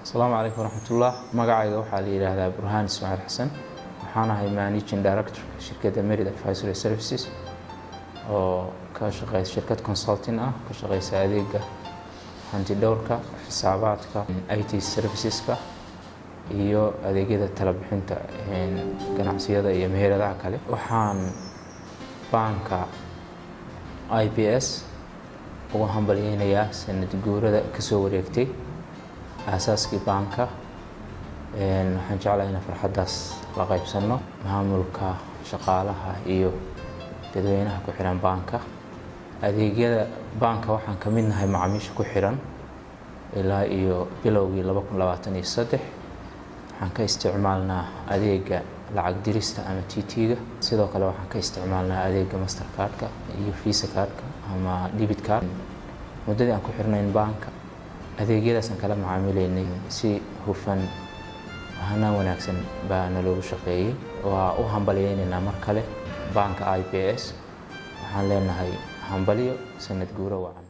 السلام عليكم ورحمة الله. magacayga waxaa la yiraahdaa Burhaan Ismaaciil Xasan. waxaan ahay Managing Director shirkadda Merit Advisory Services oo ka shaqeysa shirkad consulting ah, ka shaqeysa adeegga hanti dhawrka, xisaabaadka, IT serviceska iyo adeegyada talo bixinta ganacsiyada iyo meheradaha kale. waxaan banka IBS ugu hambalyeynaya sanad guurada ka soo wareegtay asaaskii banka. waxaan jeclahay in farxadaas la qaybsano maamulka, shaqaalaha iyo dadweynaha ku xiran banka. adeegyada banka waxaan ka mid nahay macaamiisha ku xiran ilaa iyo bilowgii 2023. waxaan ka isticmaalnaa adeegga lacag dirista ama TT-ga. sidoo kale waxaan ka isticmaalnaa adeegga Mastercard-ka iyo Visa card-ka ama debit card. muddadii aan ku xirnayn banka adeegyadaas aan kala macaamilaynay si hufan waxaana wanaagsan baa naloogu shaqeeyay. waa u hambalyeynayna mar kale banka IBS. waxaan leenahay hambalyo sanad guuro wacan.